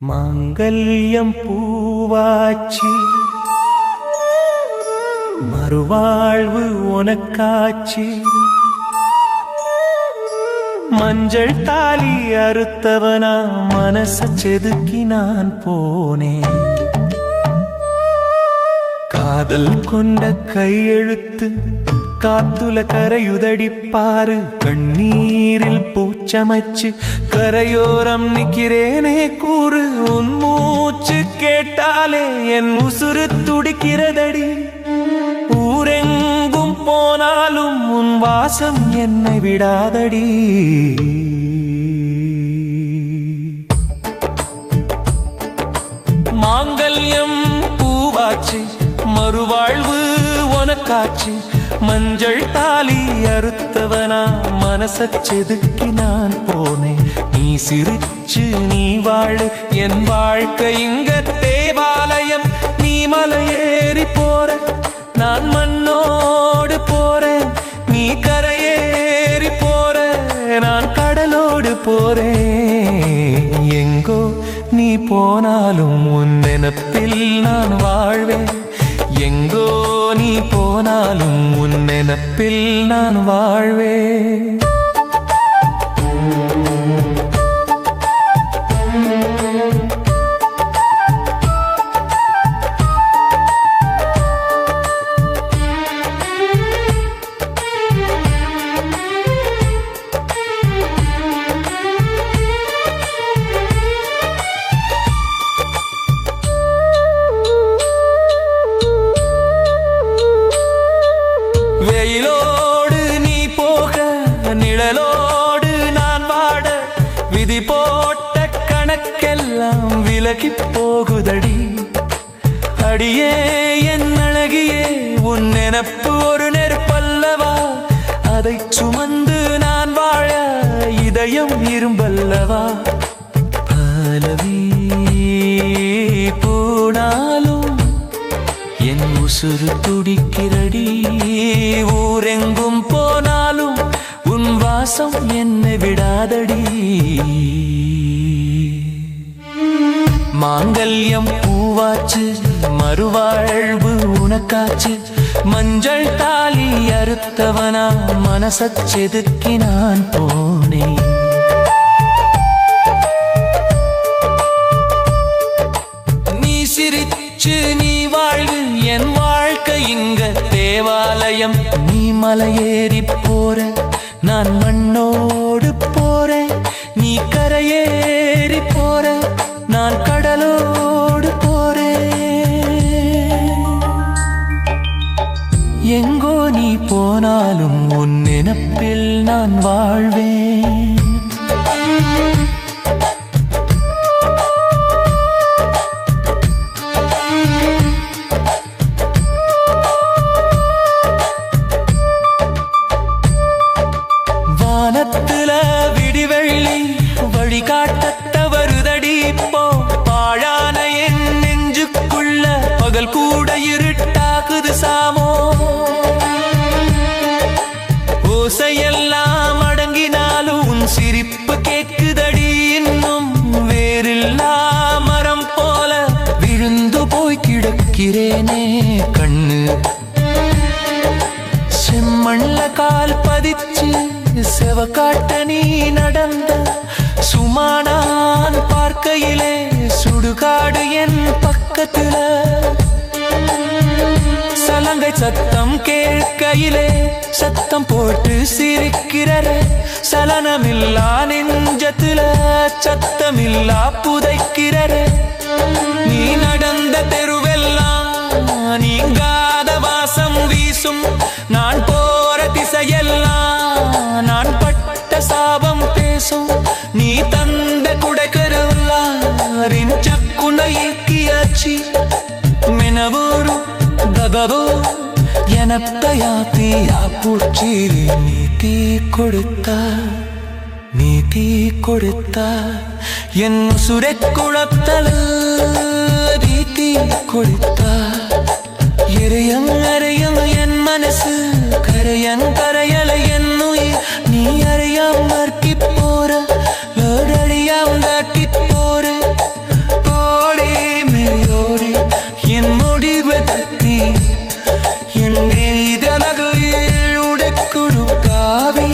மாங்கல்யம் பூவாச்சி மறுவாழ்வு உனக்காச்சி மஞ்சள் தாலி அறுத்தவனா மனச செதுக்கி நான் போனேன். காதல் கொண்ட கையெழுத்து காத்துல கரையுதடிப்பாரு, கண்ணீரில் பூச்சமைச்சு கரையோரம் நிக்கிறேனே கூறு. உன் மூச்சு கேட்டாலே என் உசுறு துடிக்கிறதடி, ஊரெங்கும் போனாலும் உன் வாசம் என்னை விடாதடி. மாங்கல்யம் பூவாச்சு மறுவாழ்வு உனக்காச்சு, மஞ்சள் தாலி அறுத்தவனா மனச செதுக்கி நான் போனேன். நீ சிரிச்சு நீ வாழு, என் வாழ்க்கை இங்க தேவாலயம். நீ மலையேறி போற, நான் மண்ணோடு போறேன். நீ கரையேறி போற, நான் கடலோடு போறேன். எங்கோ நீ போனாலும் உன் நினைப்பில் நான் வாழ்வேன். எங்கோ நீ போனாலும் உன் நினைப்பில் நான் வாழ்வேன். வெயிலோடு நீ போக, நிழலோடு நான் வாட, விதி போட்ட கணக்கெல்லாம் விலகி போகுதடி. அடியே என் அழகியே, உன் நினப்பு ஒரு நெருப்பல்லவா, அதை சுமந்து நான் வாழ இதயம் இரும்பல்லவா. பலவி போனாலும் என் உசுறு துடிக்கிறடி, ஊரெங்கும் போனாலும் உன் வாசம் என்னை விடாதடி. மாங்கல்யம் பூவாச்சு மறுவாழ்வு உனக்காச்சு, மஞ்சள் தாலி அறுத்தவனா மனச செதுக்கி நான் போனேன். நீ சிரிச்சு நீ வாழ்வு, என் வாழ்க்கை இங்க தேவாலயம். நீ மலையேறி போற, நான் மண்ணோடு போறேன். நீ கரையேறி போற, நான் கடலோடு போறேன். எங்கோ நீ போனாலும் உன் நினைப்பில் நான் வாழ்வேன். வானத்துல விடிவெள்ளி வழிகாட்ட வருதடி, போ பாழான என் நெஞ்சுக்குள்ள பகல் கூட இருட்டாக்குது சாமோ. ஓசையெல்லாம் அடங்கினாலும் உன் சிரிப்பு கேக்குதடி, இன்னும் வேறில்லா மரம் போல விழுந்து போய் கிடக்கிறேனே கண்ணு. செம்மண்ல கால் பதிச்சு செவக்காட்ட நீ நடந்த சுமானான் பார்க்கையிலே சுடுகாடு என் பக்கத்துல. சலங்கை சத்தம் கேட்கையிலே சத்தம் போட்டு சிரிக்கிற, சலனமில்லா நெஞ்சத்துல சத்தமில்லா புதைக்கிற. நீ நடந்த தெருவெல்லாம் நீங்காத வாசம் வீசும், நான் போற திசையெல்லாம் நான் பட்ட சாபம் பேசும். நீ தந்த குடைக்கருளாரின் சக்குனை இயக்கியாச்சி, மெனவூரு தகவோ எனத்தையா தீயா பூச்சி. நீ தீ கொடுத்தா, நீ தீ கொடுத்தா என் சுரை குழத்தல, நீ தீ கொடுத்தா எரையம் அறையம் என் மனசு கரையன் கரையல என் உயிர். நீ அறியாம போற லோடடியாம் தாட்டி போற, தொடும் காவி